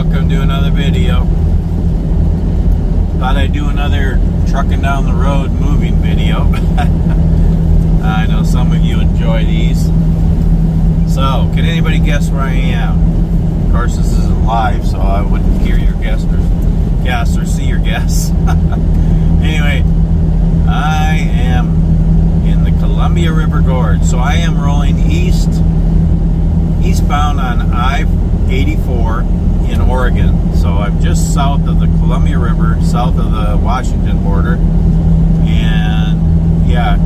welcome to another video. Thought I'd do another trucking down the road moving video. I know some of you enjoy these. So, can anybody guess where I am? Of course, this isn't live, so I wouldn't hear your guess or see your guess. Anyway, I am in the Columbia River Gorge. So I am rolling eastbound on I-84 in Oregon. So I'm just south of the Columbia River, south of the Washington border, and yeah,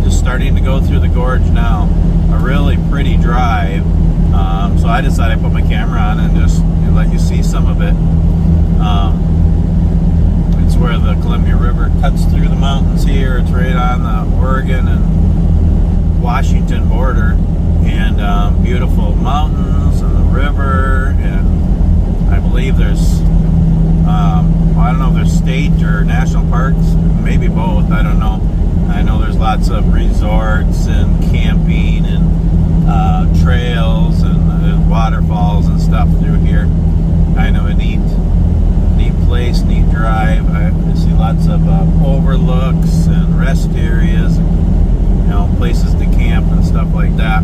just starting to go through the gorge now. A really pretty drive. So I decided to put my camera on and just let you see some of it. It's where the Columbia River cuts through the mountains here. It's right on the Oregon and Washington border, and beautiful mountains and the river, and I believe there's I don't know if there's state or national parks, maybe both, I don't know. I know there's lots of resorts and camping and trails and waterfalls and stuff through here. Kind of a neat place, neat drive. I see lots of overlooks and rest areas, places to camp and stuff like that.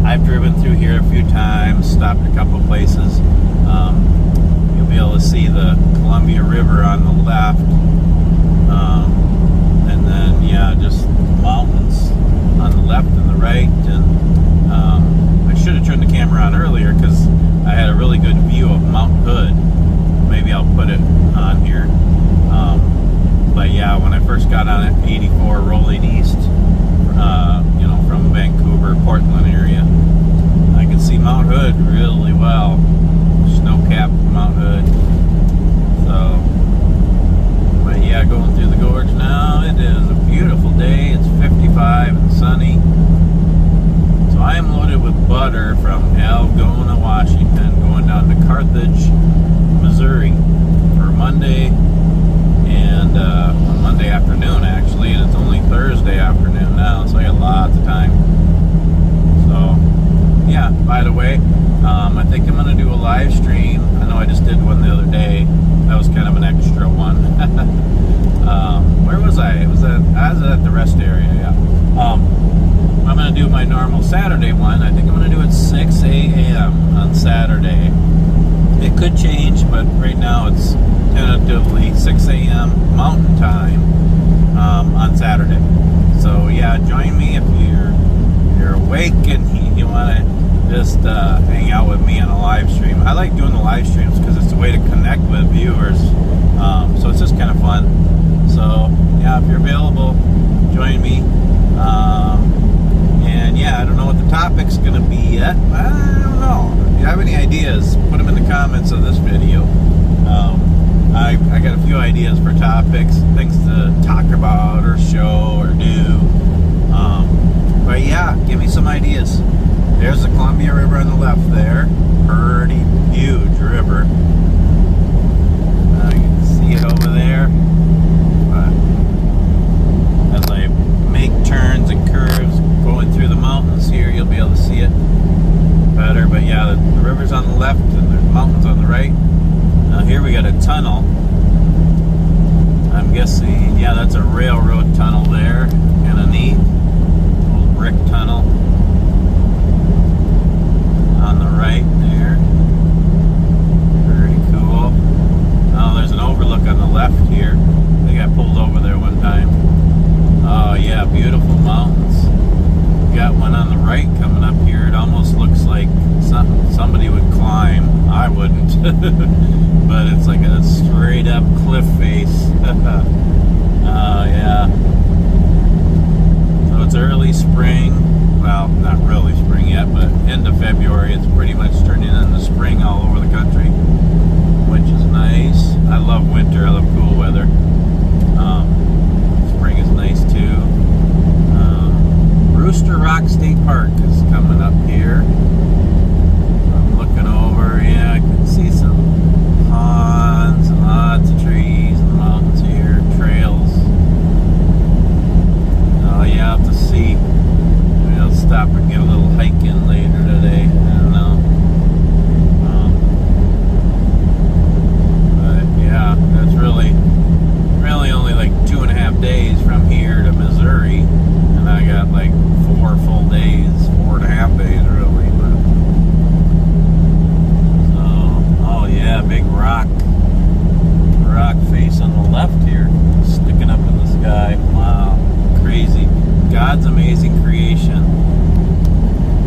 I've driven through here a few times, stopped a couple places. You'll be able to see the Columbia River on the left, and then just mountains on the left and the right. And I should have turned the camera on earlier because I had a really good view of Mount Hood. Maybe I'll put it on here. But yeah, when I first got on at 84 rolling east, from Vancouver, Portland area, I could see Mount Hood really well. Snow-capped Mount Hood. So, but yeah, going through the gorge now. It is a beautiful day. It's 55 and sunny. So I am loaded with butter from Algona, Washington, going down to Carthage, Missouri for Monday, and on Monday afternoon actually, and it's only Thursday afternoon now, so I got lots of time. So yeah, by the way, I think I'm going to do a live stream. I know I just did one the other day. That was kind of an extra one. Where was I? I was at the rest area, yeah. I'm going to do my normal Saturday one. I think I'm going to do it 6 a.m. on Saturday. It could change, but right now it's tentatively 6 a.m. Mountain Time on Saturday. So yeah, join me if you're awake and you want to just hang out with me on a live stream. I like doing the live streams because it's a way to connect with viewers. So it's just kind of fun. So yeah, if you're available, join me. And yeah, I don't know what the topic's going to be yet. I don't know. If you have any ideas, put them in the comments of this video. I got a few ideas for topics, things to talk about or show or do. But yeah, give me some ideas. There's the Columbia River on the left there. Pretty huge river. You can see it over there. But as I make turns and curves going through the mountains here, you'll be able to see it better. But yeah, the river's on the left and there's mountains on the right. Now here we got a tunnel. I'm guessing, yeah, that's a railroad tunnel there. Kind of neat. Little brick tunnel on the right there. Very cool. Oh, there's an overlook on the left here. I think I pulled over there one time. Oh yeah, beautiful mountains. Got one on the right coming up here. It almost looks like somebody would climb. I wouldn't. But it's like a straight God's amazing creation.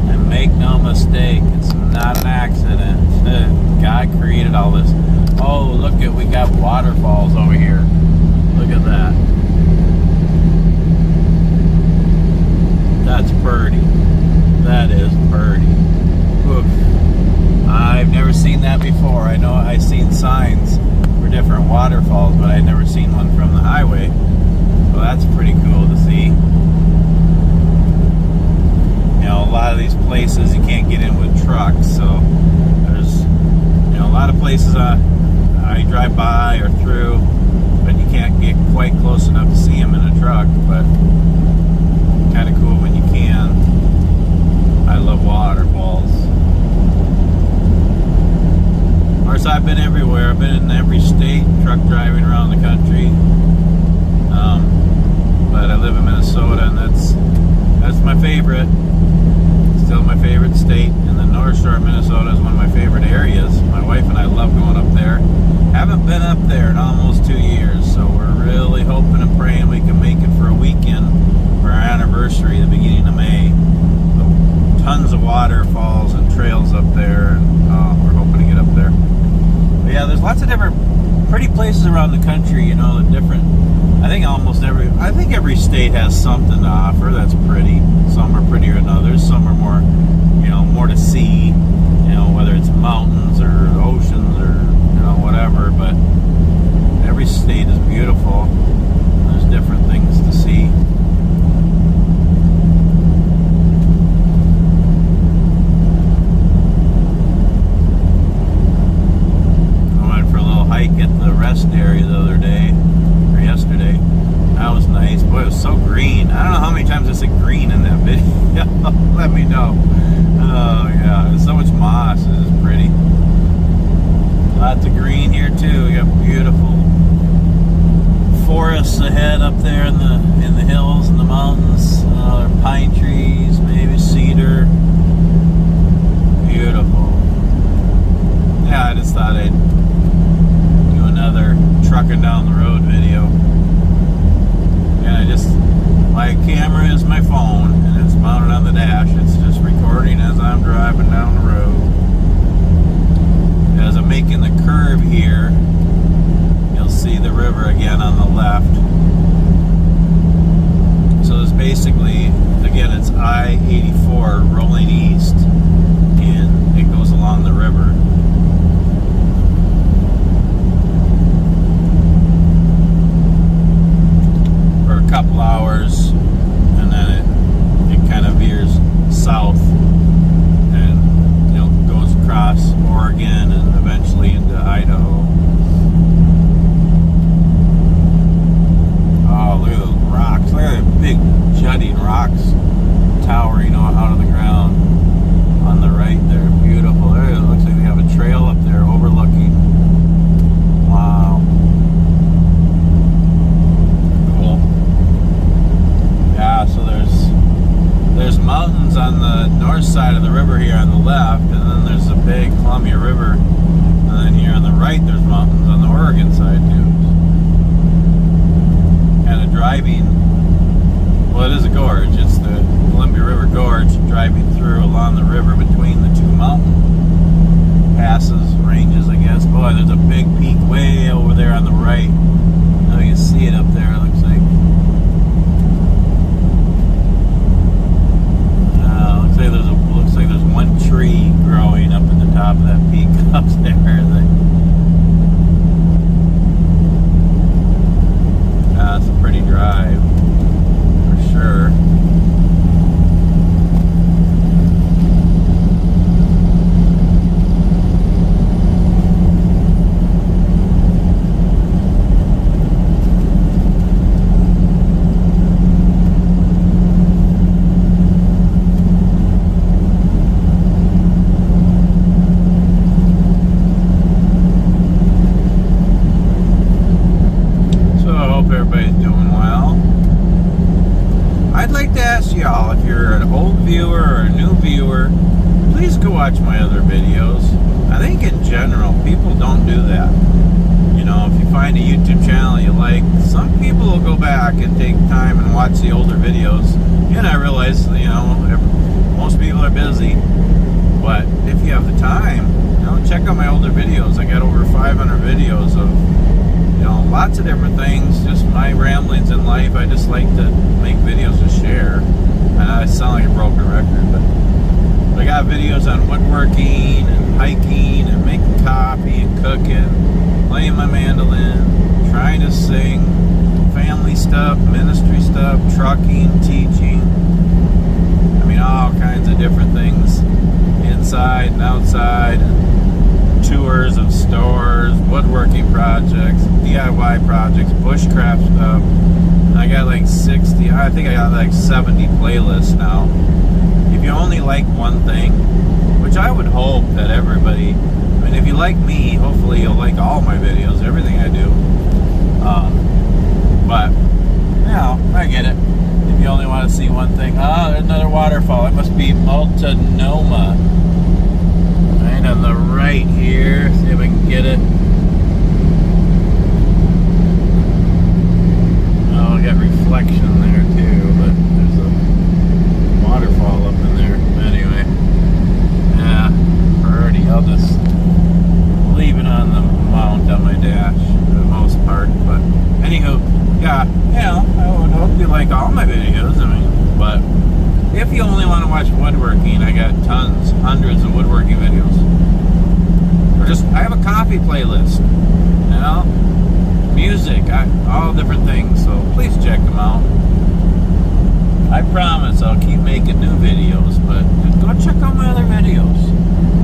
And make no mistake, it's not an accident. God created all this. Oh, look at, we got waterfalls over here. Look at that. That's pretty. That is pretty. Oof. I've never seen that before. I know I've seen signs for different waterfalls, but I've never seen one from the highway. Well, that's pretty cool to see. You know, a lot of these places you can't get in with trucks, so there's, you know, a lot of places I drive by or through, but you can't get quite close enough to see them in a truck, but kind of cool when you can. I love waterfalls. Of course, I've been everywhere. I've been in every state, truck driving around the country. But I live in Minnesota, and that's my favorite. Still my favorite state, and the North Shore of Minnesota is one of my favorite areas. My wife and I love going up there. Haven't been up there in almost 2 years, so we're really hoping and praying we can make it for a weekend for our anniversary, the beginning of May. So, tons of waterfalls and trails up there, and we're hoping to get up there. But yeah, there's lots of different pretty places around the country, you know, the different. I think every state has something to offer that's pretty. Some are prettier than others. Some are more, you know, more to see. You know, whether it's mountains or oceans or, you know, whatever. But every state is beautiful. There's different things to see. I went for a little hike at the rest area the other day, or yesterday. That was nice. Boy, it was so green. I don't know how many times I said green in that video. Let me know. Oh, yeah. There's so much moss. This is pretty. Lots of green here, too. We got beautiful forests ahead up there in the hills and the mountains. There are pine trees, maybe cedar. Beautiful. Yeah, I just thought I'd do another trucking down the road video. And my camera is my phone, and it's mounted on the dash. It's just recording as I'm driving down the road. As I'm making the curve here, you'll see the river again on the left. So it's basically, again, it's I-84 rolling east, and it goes along the river. Couple hours, and then it kind of veers south and, you know, goes across Oregon and eventually into Idaho. Oh, look at those rocks. Look at the big jutting rocks towering out of the ground on the right there. Beautiful. There, it looks like we have a trail up there overlooking. Wow. Yeah, so there's mountains on the north side of the river here on the left, and then there's the big Columbia River, and then here on the right there's mountains on the Oregon side too. Kind of driving, well, it is a gorge, it's the Columbia River Gorge, driving through along the river between the two mountain passes, ranges, I guess. Boy, there's a big peak way over there on the right. Now you can see it up there, it looks like. Looks like there's one tree growing up at the top of that peak up there. That's a pretty drive, for sure. Y'all, if you're an old viewer or a new viewer, please go watch my other videos. I think in general, people don't do that. You know, if you find a YouTube channel you like, some people will go back and take time and watch watch the older videos. And I realize, you know, most people are busy, but if you have the time, you know, check out my older videos. I got over 500 videos of, you know, lots of different things, just my ramblings in life. I just like to make videos to share. And I sound like a broken record, but I got videos on woodworking and hiking and making coffee and cooking, playing my mandolin, trying to sing, family stuff, ministry stuff, trucking, teaching. I mean, all kinds of different things, inside and outside, and tours of stores, woodworking projects, DIY projects, bushcraft stuff. I got like 60, I think I got like 70 playlists now. If you only like one thing, which I would hope that everybody, I mean, if you like me, hopefully you'll like all my videos, everything I do. But, you know, I get it. If you only want to see one thing. Oh, there's another waterfall. It must be Multnomah. Right on the right here. See if I can get it. Oh, I got reflection there too, but there's a waterfall up in there. Anyway, yeah, pretty. I'll just leave it on the mount on my dash for the most part. But anywho, yeah, you know, I would hope you like all my videos. I mean, but if you only want to watch woodworking, I got tons, hundreds of woodworking videos. Or just, I have a coffee playlist, you know, music, all different things. So please check them out. I promise I'll keep making new videos, but go check out my other videos.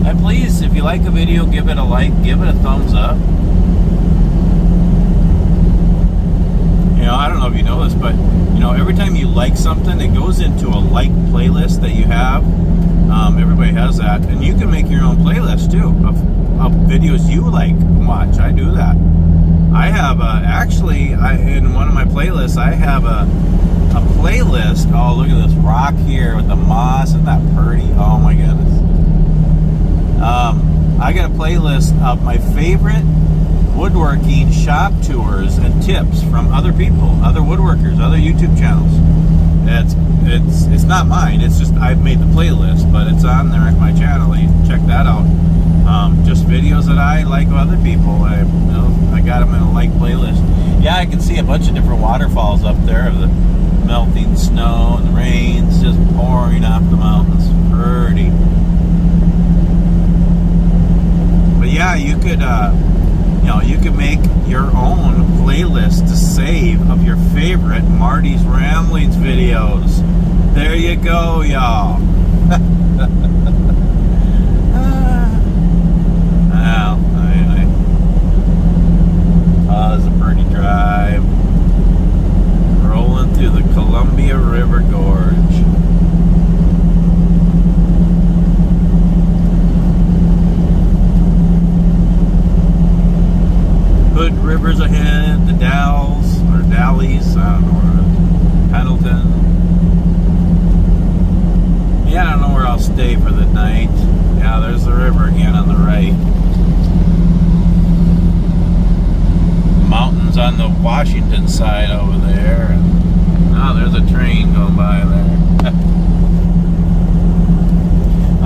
And please, if you like a video, give it a like, give it a thumbs up. You know, I don't know if you know this, but, you know, every time you like something, it goes into a like playlist that you have. Everybody has that. And you can make your own playlist, too, of videos you like and watch. I do that. I have, in one of my playlists, I have a playlist. Oh, look at this rock here with the moss. Isn't that pretty? Oh, my goodness. I got a playlist of my favorite woodworking shop tours and tips from other people, other woodworkers, other YouTube channels. It's not mine. It's just I've made the playlist, but it's on there at my channel. You can check that out. Just videos that I like of other people. I got them in a like playlist. Yeah, I can see a bunch of different waterfalls up there of the melting snow and the rain's just pouring off the mountains. Pretty. But yeah, you could. You could make your own playlist to save of your favorite Marty's Ramblings videos. There you go, y'all. Well, anyway. Oh, it's a pretty drive. Rolling through the Columbia River Gorge. Hood Rivers ahead, the Dalles, or Dallies, I don't know where, Pendleton. Yeah, I don't know where I'll stay for the night. Yeah, there's the river again on the right. Mountains on the Washington side over there. And, oh, there's a train going by there.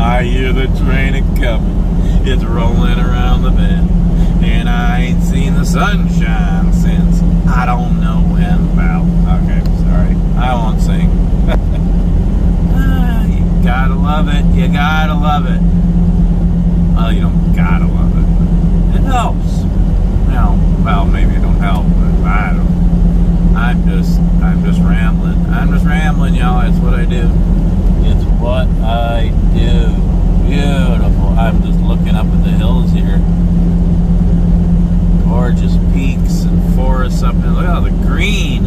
I hear the train a-coming. It's rolling around the bend. And I ain't seen the sunshine since I don't know when. Well, okay, sorry. I won't sing. You gotta love it. You gotta love it. Well, you don't gotta love it. It helps. Well, maybe it don't help, but I don't. I'm just rambling. I'm just rambling, y'all. It's what I do. It's what I do. Beautiful. I'm just looking up at the hills here. Gorgeous peaks and forests up there. Look at all the greenage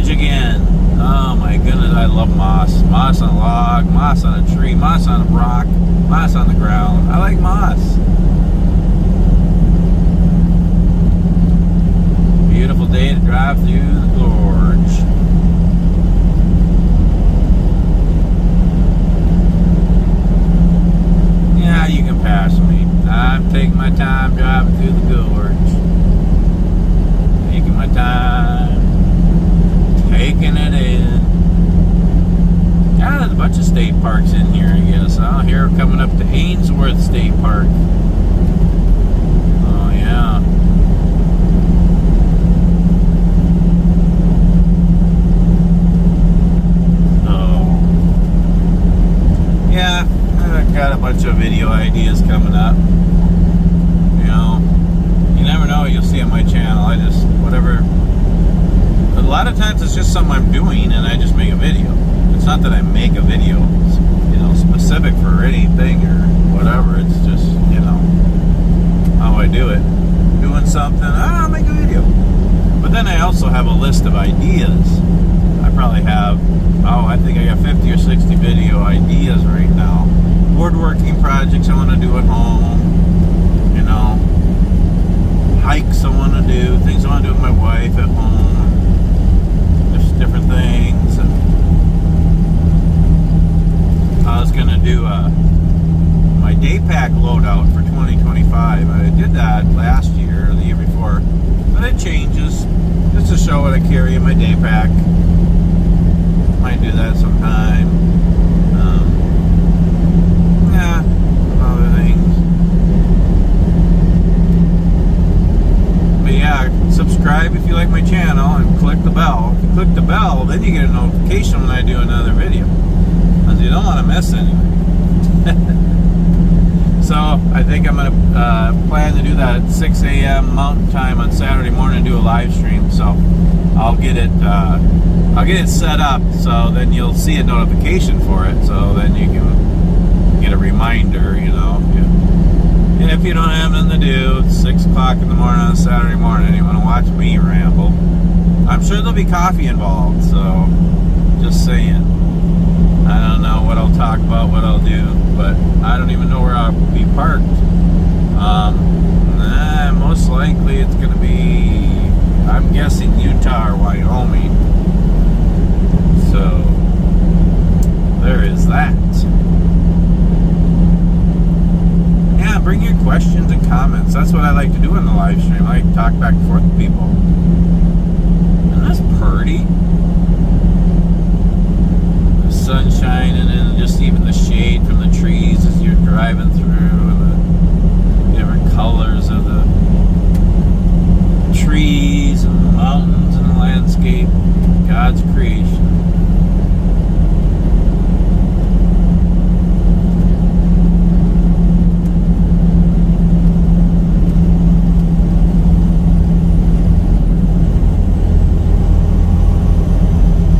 again. Oh my goodness, I love moss. Moss on a log, moss on a tree, moss on a rock, moss on the ground. I like moss. Beautiful day to drive through the gorge. Yeah, you can pass me. I'm taking my time driving through the gorge. Taking my time. Taking it parks in here, I guess. Oh, here we're coming up to Ainsworth State Park. Oh, yeah. Oh. Yeah, I've got a bunch of video ideas coming up. You know, you never know what you'll see on my channel. I just, whatever. A lot of times it's just something I'm doing and I just make a video. It's not that I make a video, you know, specific for anything or whatever. It's just, you know, how I do it. Doing something, I'll make a video. But then I also have a list of ideas. I probably have, I think I got 50 or 60 video ideas right now. Woodworking projects I want to do at home. You know, hikes I want to do, things I want to do with my wife at home. Just different things. And I was going to do my day pack loadout for 2025. I did that last year or the year before, but it changes just to show what I carry in my day pack. Might do that sometime. Yeah, other things. But yeah, subscribe if you like my channel and click the bell. If you click the bell, then you get a notification when I do another video. Because you don't want to miss anything. So I think I'm going to plan to do that at 6 a.m. Mountain Time on Saturday morning, do a live stream. So I'll get it set up so then you'll see a notification for it. So then you can get a reminder, you know. And if you don't have nothing to do, it's 6 o'clock in the morning on Saturday morning and you want to watch me ramble, I'm sure there'll be coffee involved. So just saying. I don't know what I'll talk about, what I'll do, but I don't even know where I'll be parked. Most likely it's going to be, I'm guessing Utah or Wyoming. So, there is that. Yeah, bring your questions and comments. That's what I like to do in the live stream. I like to talk back and forth with people. And that's pretty. Sun shining and just even the shade from the trees as you're driving through, and the different colors of the trees and the mountains and the landscape, God's creation.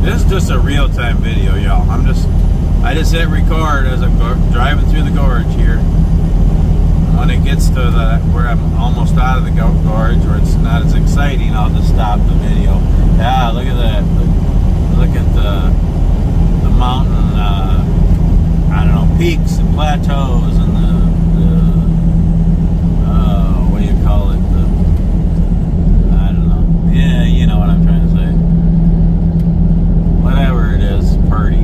This is just a real-time video, y'all. I just hit record as I'm driving through the gorge here. When it gets to where I'm almost out of the gorge, where it's not as exciting, I'll just stop the video. Yeah, look at that. Look at the mountain, I don't know, peaks and plateaus and the what do you call it? I don't know. Yeah, you know what I'm trying to say. Whatever it is, pretty.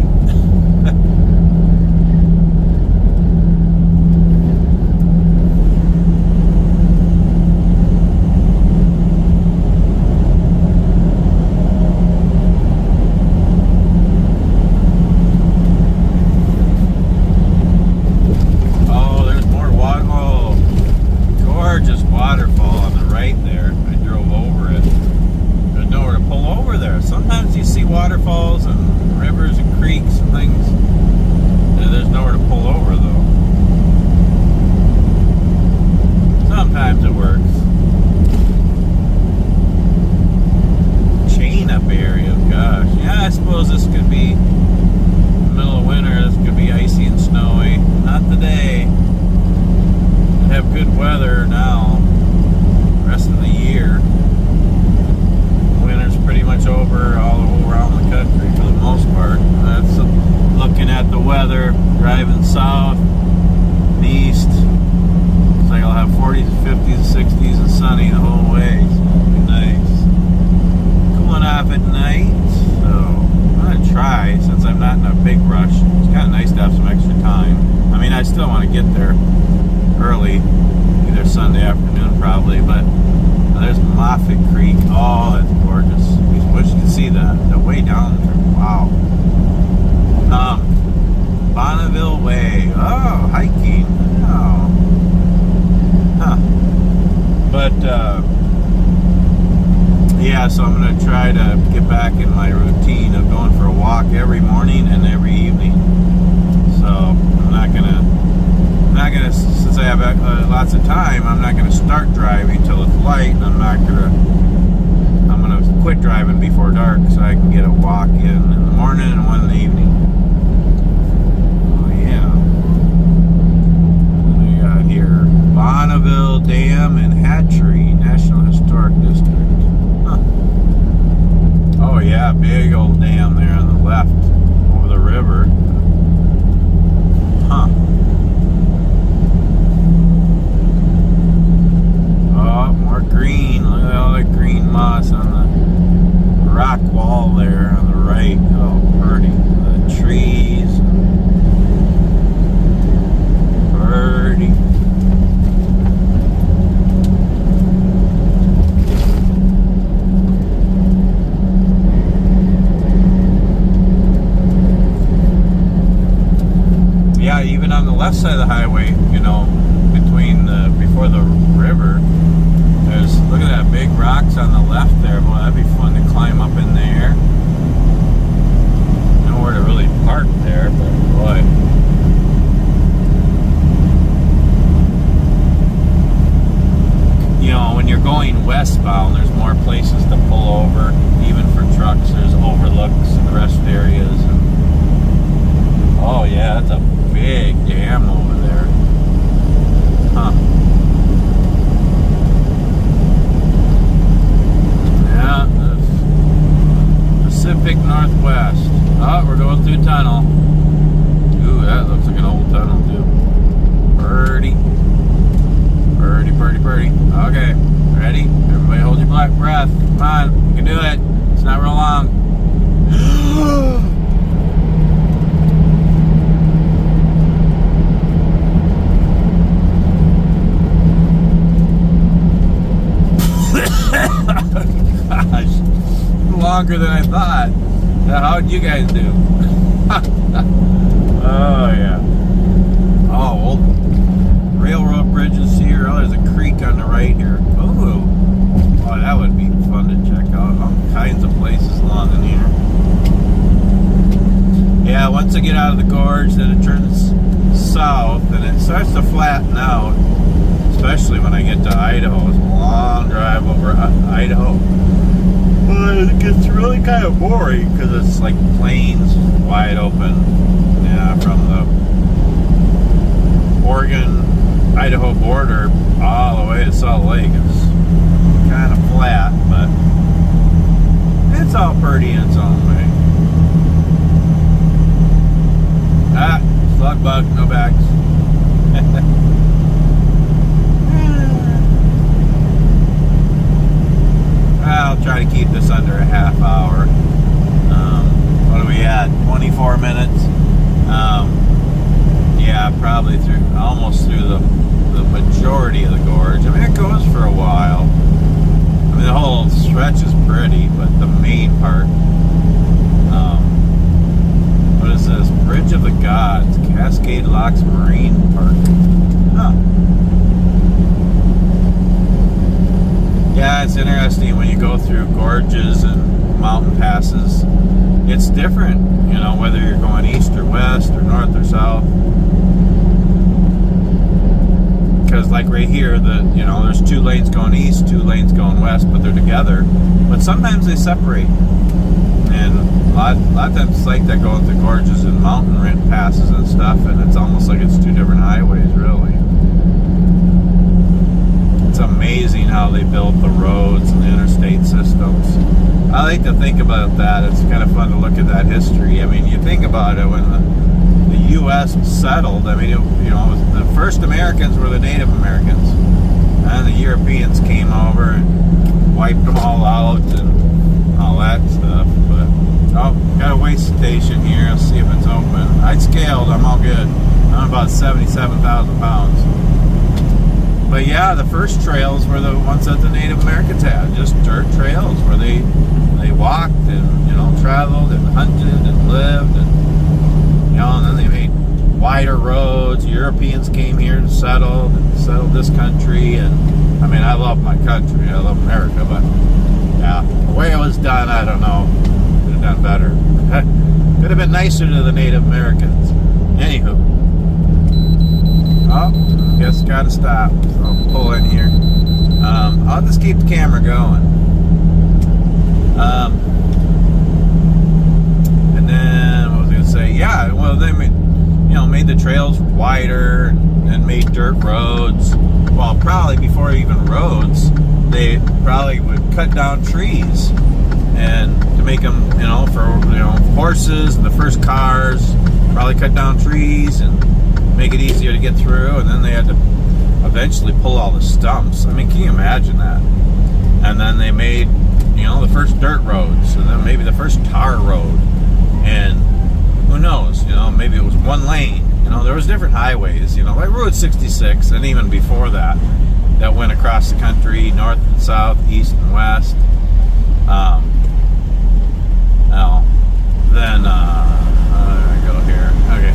Yeah, so I'm gonna try to get back in my routine of going for a walk every morning and every evening. So I'm not gonna, since I have lots of time, I'm not gonna start driving till it's light, and I'm gonna quit driving before dark so I can get a walk in the morning and one in the evening. Oh yeah. We got here Bonneville Dam and Hatchery National Historic District. Huh. Oh yeah, big old dam there on the left over the river. Huh. Oh, more green. Look at all that green moss on the rock wall there on the right. Oh, pretty. The trees. Pretty. Yeah, even on the left side of the highway, you know, before the river, look at that big rocks on the left there. Boy, that'd be fun to climb up in there. Nowhere to really park there, but boy. You know, when you're going westbound, there's more places to pull over, even for trucks. There's overlooks and rest areas. Oh yeah, that's a big dam over there. Huh. Yeah, the Pacific Northwest. Oh, we're going through a tunnel. Ooh, that looks like an old tunnel too. Pretty. Pretty, pretty, pretty. Okay, ready? Everybody hold your black breath. Come on, you can do it. It's not real long. Gosh, longer than I thought. How'd you guys do? Oh yeah. Oh, old railroad bridges here. Oh, there's a creek on the right here. Oh, that would be fun to check out. All kinds of places along in here. Yeah, once I get out of the gorge, then it turns south and it starts to flatten out. Especially when I get to Idaho. It's a long drive over Idaho. But it gets really kind of boring because it's like plains wide open. Yeah, from the Oregon-Idaho border all the way to Salt Lake. It's kind of flat, but it's all pretty in its own way. Ah, slug bug, no backs. I'll try to keep this under a half hour. What are we at? 24 minutes. Yeah, probably almost through the majority of the gorge. I mean, it goes for a while. I mean, the whole stretch is pretty, but the main part. What is this? Bridge of the Gods, Cascade Locks Marine Park. Huh. Yeah, it's interesting when you go through gorges and mountain passes. It's different, you know, whether you're going east or west or north or south. Because like right here, there's 2 lanes going east, 2 lanes going west, but they're together. But sometimes they separate. And a lot of times it's like that going through gorges and mountain passes and stuff, and it's almost like it's 2 different highways, really. It's amazing how they built the roads and the interstate systems. I like to think about that. It's kind of fun to look at that history. I mean, you think about it, when the U.S. was settled, I mean, the first Americans were the Native Americans. And the Europeans came over and wiped them all out and all that stuff. But, got a weigh station here. Let's see if it's open. I scaled. I'm all good. I'm about 77,000 pounds. But yeah, the first trails were the ones that the Native Americans had, just dirt trails where they walked and traveled and hunted and lived, and and then they made wider roads. Europeans came here and settled this country. And I mean, I love my country, I love America, but Yeah, the way it was done, I don't know. Could have done better. Could have been nicer to the Native Americans. Anywho. Oh, guess gotta stop. So I'll pull in here. I'll just keep the camera going. And then what was I gonna say? Yeah, well they made the trails wider and made dirt roads. Well, probably before even roads, they probably would cut down trees and to make them, for horses and the first cars. Probably cut down trees and make it easier to get through, and then they had to eventually pull all the stumps. I mean, can you imagine that? And then they made, the first dirt roads, and then maybe the first tar road, and who knows, maybe it was one lane. There was different highways, like Route 66, and even before that went across the country, north and south, east and west. Then I go here. Okay.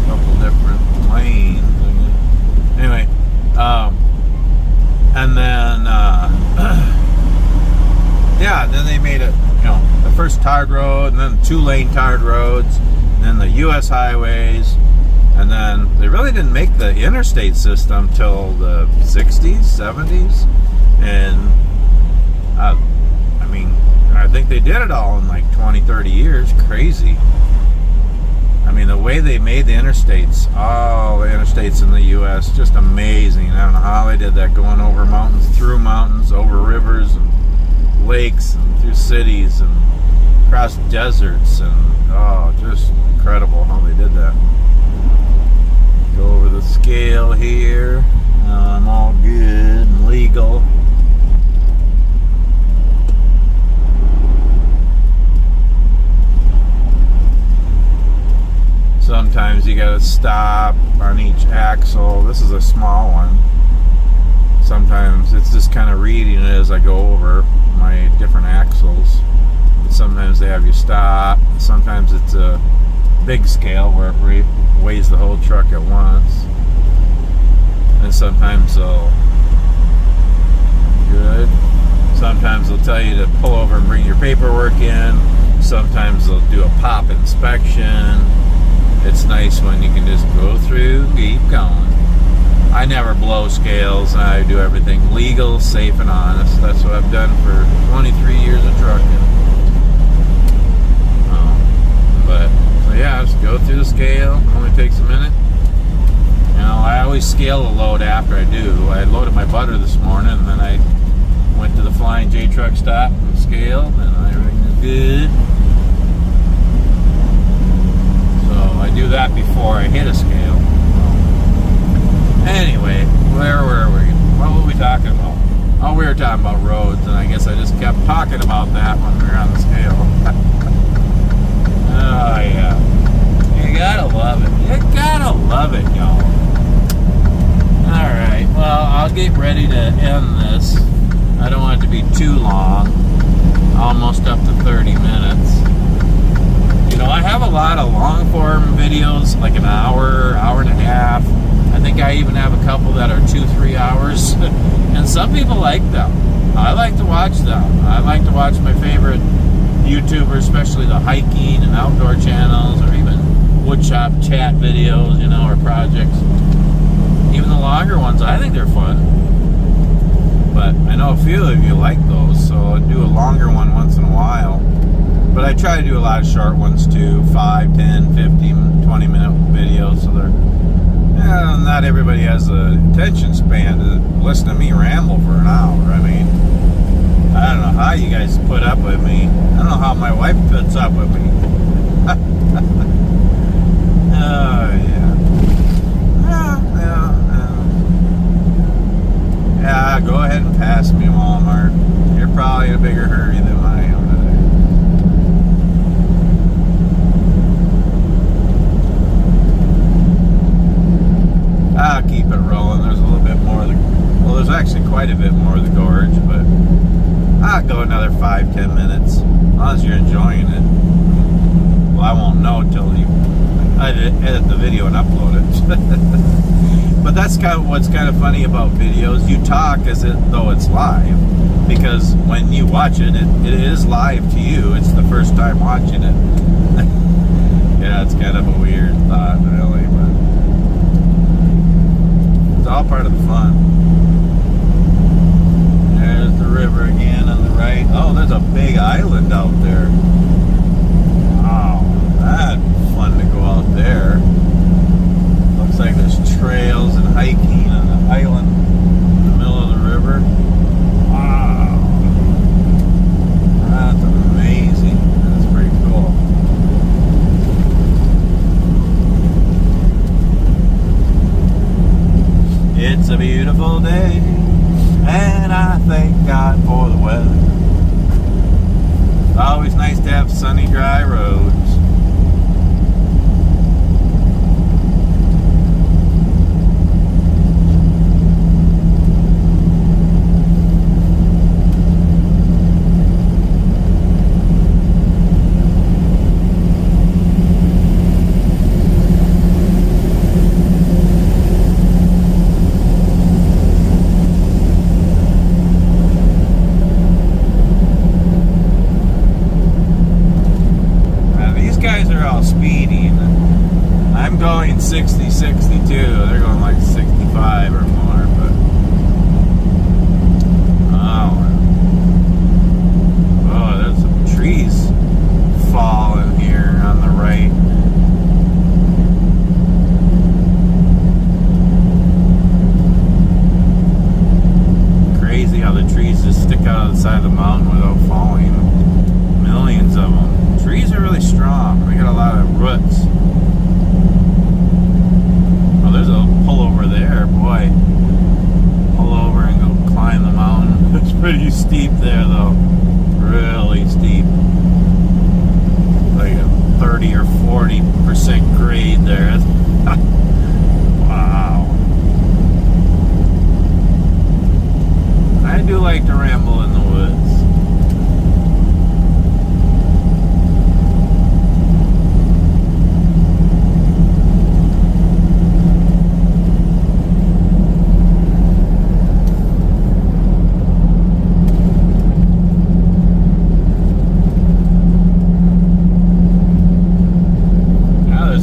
Couple different lanes. Anyway, and then then they made it, the first tarred road, and then 2-lane tarred roads, and then the U.S. highways, and then they really didn't make the interstate system till the 60s, 70s, and I think they did it all in like 20, 30 years. Crazy. I mean, the way they made the interstates, all the interstates in the U.S., just amazing. I don't know how they did that, going over mountains, through mountains, over rivers and lakes, and through cities, and across deserts, and just incredible how they did that. Go over the scale here. I'm all good and legal. Sometimes you gotta stop on each axle. This is a small one. Sometimes it's just kind of reading it as I go over my different axles. But sometimes they have you stop. Sometimes it's a big scale where it weighs the whole truck at once. And sometimes they'll Sometimes they'll tell you to pull over and bring your paperwork in. Sometimes they'll do a pop inspection. It's nice when you can just go through, keep going. I never blow scales. I do everything legal, safe, and honest. That's what I've done for 23 years of trucking. So yeah, just go through the scale. It only takes a minute. I always scale the load after I do. I loaded my butter this morning, and then I went to the Flying J truck stop and scaled, and everything is good. I do that before I hit a scale. Anyway, where were we? What were we talking about? Oh, we were talking about roads, and I guess I just kept talking about that when we were on the scale. Oh, yeah. You gotta love it. You gotta love it, y'all. Alright, well, I'll get ready to end this. I don't want it to be too long. Almost up to 30 minutes. I have a lot of long form videos, like an hour, hour and a half. I think I even have a couple that are 2-3 hours. And some people like them. I like to watch them. I like to watch my favorite YouTubers, especially the hiking and outdoor channels, or even woodshop chat videos, or projects. Even the longer ones, I think they're fun. But I know a few of you like those, so I'll do a longer one once in a while. But I try to do a lot of short ones too, 5, 10, 15, 20-minute videos. So they're, not everybody has the attention span to listen to me ramble for an hour. I mean, I don't know how you guys put up with me. I don't know how my wife puts up with me. Oh, yeah. Yeah, go ahead and pass me, Walmart. You're probably in a bigger hurry than I am today. I'll keep it rolling. There's a little bit more of the... Well, there's actually quite a bit more of the gorge, but I'll go another 5-10 minutes. As long as you're enjoying it. Well, I won't know until you edit the video and upload it. But that's kind of what's kind of funny about videos. You talk as though it's live. because when you watch it, it is live to you. It's the first time watching it. Yeah, it's kind of a weird thought, really, but it's all part of the fun. There's the river again on the right. Oh, there's a big island out there. Wow, that'd be fun to go out there. Looks like there's trails and hiking on the island in the middle of the river. Wow, that's amazing. That's pretty cool. It's a beautiful day, and I thank God for the weather. It's always nice to have sunny, dry roads. Speeding. I'm going 60, 62. They're going like 65 or more, but oh, there's some trees falling here on the right. Crazy how the trees just stick out of the side of the mountain without falling. Millions of them. Trees are really strong. They got a lot of roots. Oh, there's a pullover there, boy. Pull over and go climb the mountain. It's pretty steep there, though. Really steep. Like a 30 or 40% grade there. Wow. I do like to ramble in the woods.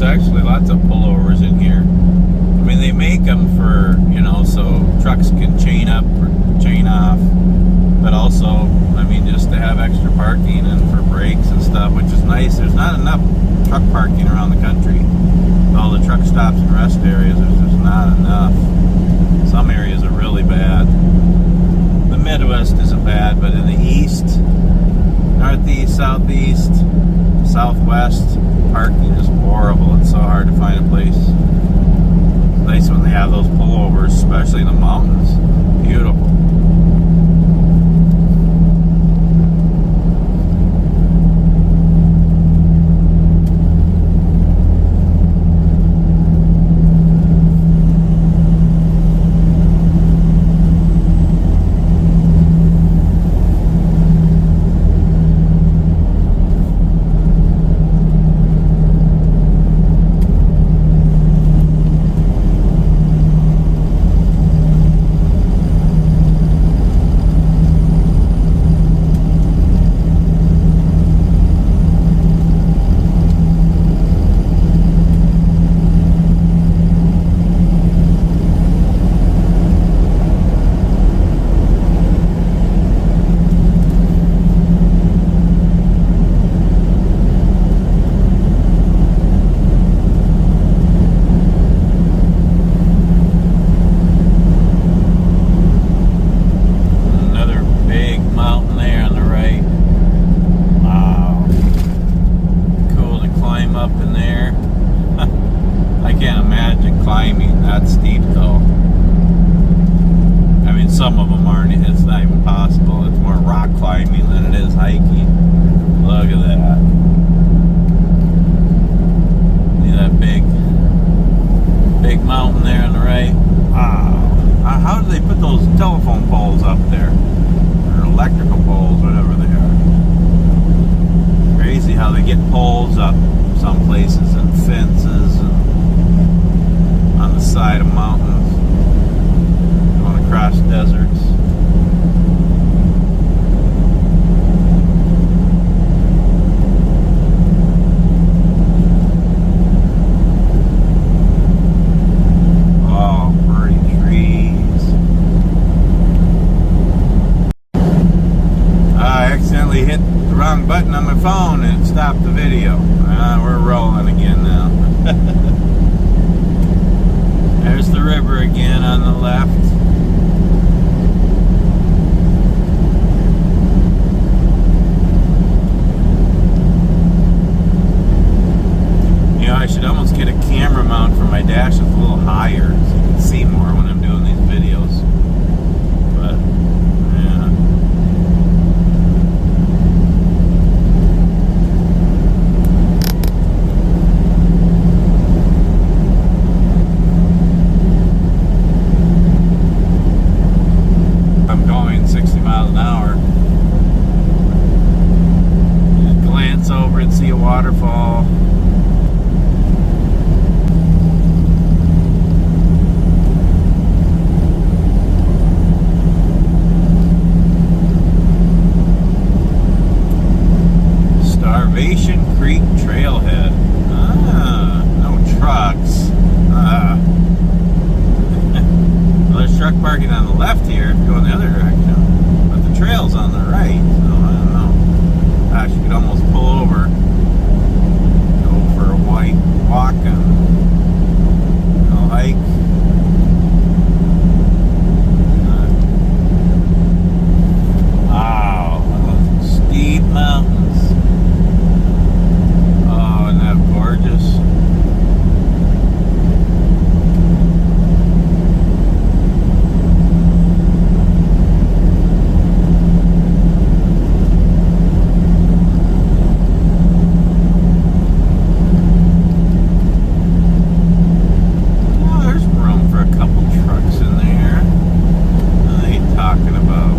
Actually lots of pullovers in here. I mean, they make them for, so trucks can chain up or chain off, but also, I mean, just to have extra parking and for brakes and stuff, which is nice. There's not enough truck parking around the country. All the truck stops and rest areas, there's just not enough. Some areas are really bad. The Midwest isn't bad, but in the east, northeast, southeast, southwest, parking is horrible. It's so hard to find a place. It's nice when they have those pullovers, especially in the mountains. Beautiful. Some of them aren't. It's not even possible. It's more rock climbing than it is hiking. Look at that. See that big mountain there on the right? Wow. How do they put those telephone poles up there? Or electrical poles, whatever they are. Crazy how they get poles up some places and fences and on the side of mountains. Going across deserts. off the video. We're rolling again now. There's the river again on the left. You know, I should almost get a camera mount for my dash that's a little higher so you can see more when I'm doing these videos. But, yeah. I'm going 60 miles an hour. Just glance over and see a waterfall. Starvation Creek Trailhead. No trucks. Well, there's truck parking on the left here if you're going the other direction. But the trail's on the right, so I don't know. Gosh, you could almost pull over, go for a white walk and a hike. Wow, steep mountains. Gorgeous. Oh, there's room for a couple trucks in there. What are you talking about?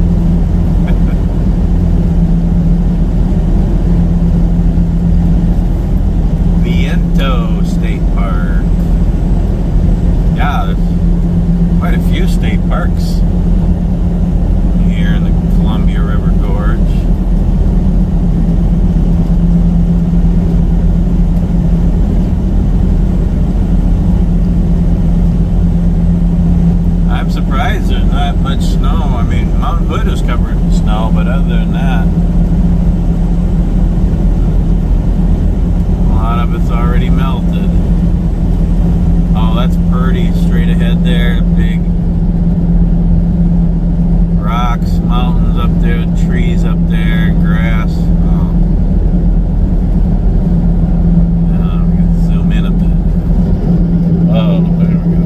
State Park. Yeah, there's quite a few state parks here in the Columbia River Gorge. I'm surprised there's not much snow. I mean, Mount Hood is covered in snow, but other than that, a lot of it's already melted. Oh, that's pretty. Straight ahead there, big rocks, mountains up there, trees up there, grass. Oh. Yeah, we can zoom in a bit. Oh, there we go.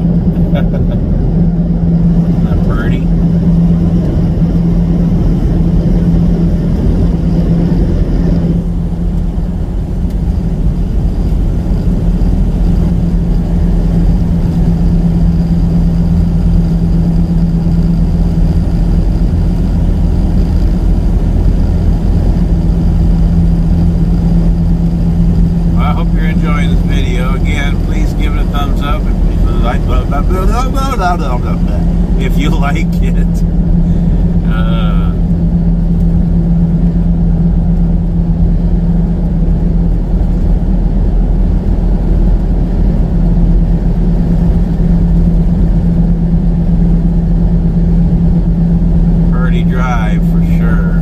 Isn't that pretty? Enjoying this video. Again, please give it a thumbs up if you like it. Pretty drive for sure.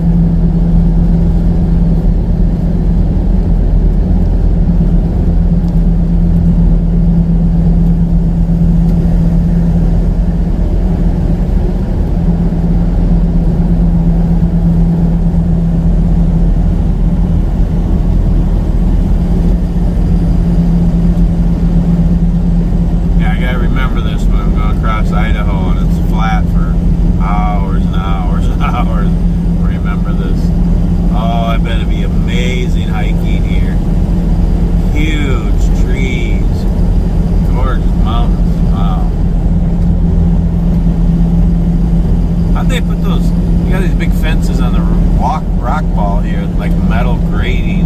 Idaho, and it's flat for hours and hours and hours. Remember this. Oh, I bet it'd be amazing hiking here. Huge trees, gorgeous mountains. Wow. How'd they put those? You got these big fences on the rock wall here, like metal grating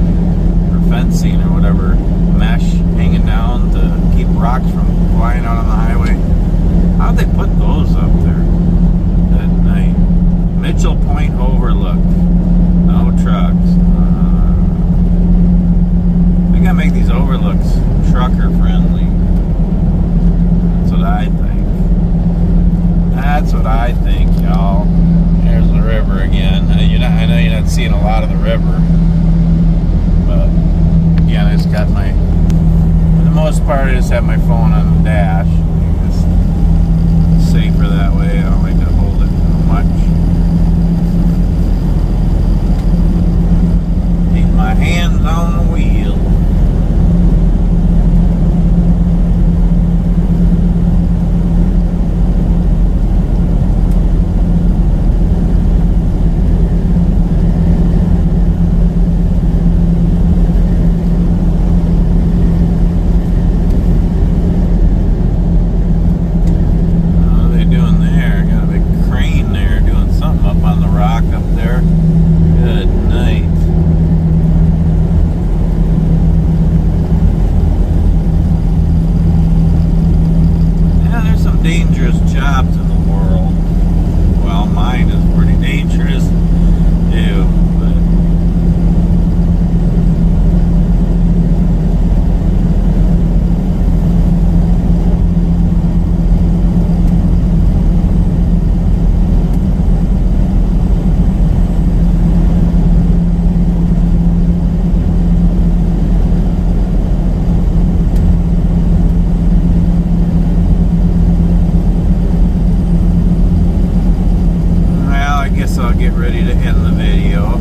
or fencing or whatever, mesh hanging down to keep rocks from flying out on the highway. How'd they put those up there at night? Mitchell Point Overlook. No trucks. They gotta make these overlooks trucker friendly. That's what I think. That's what I think, y'all. Here's the river again. I know you're not seeing a lot of the river, but part, I just have my phone on the dash. It's safer that way. I don't like to hold it too much. Keep my hands on the wheel. Dangerous jobs in the world. Well, mine is pretty dangerous too, but I'll get ready to end the video.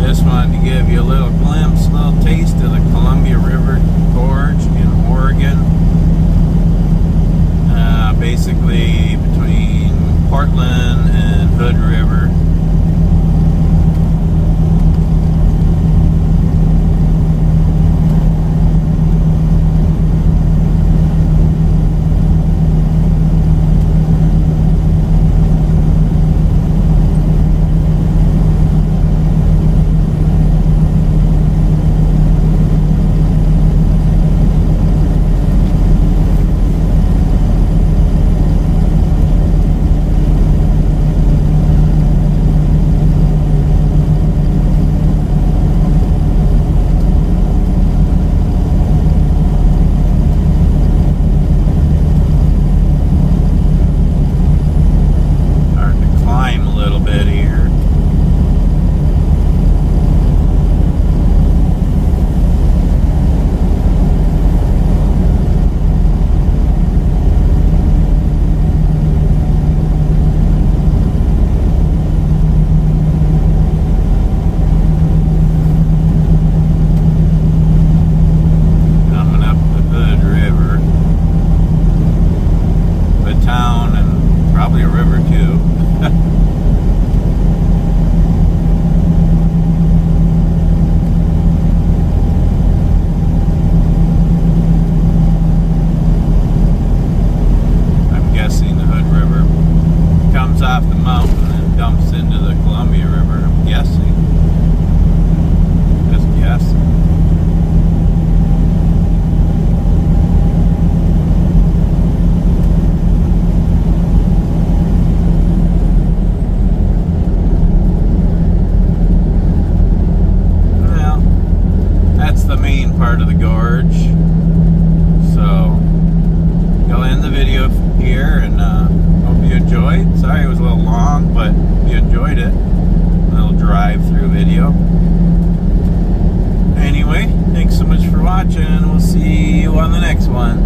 Just wanted to give you a little glimpse, a little taste of the Columbia River Gorge in Oregon. Basically between Portland and Hood River. Probably a river too. I'm guessing the Hood River comes off the mountain and dumps into the Columbia River. I'm guessing. Just guessing. The main part of the gorge. So I'll end the video here, and hope you enjoyed. Sorry it was a little long, but you enjoyed it. A little drive-through video. Anyway, thanks so much for watching. We'll see you on the next one.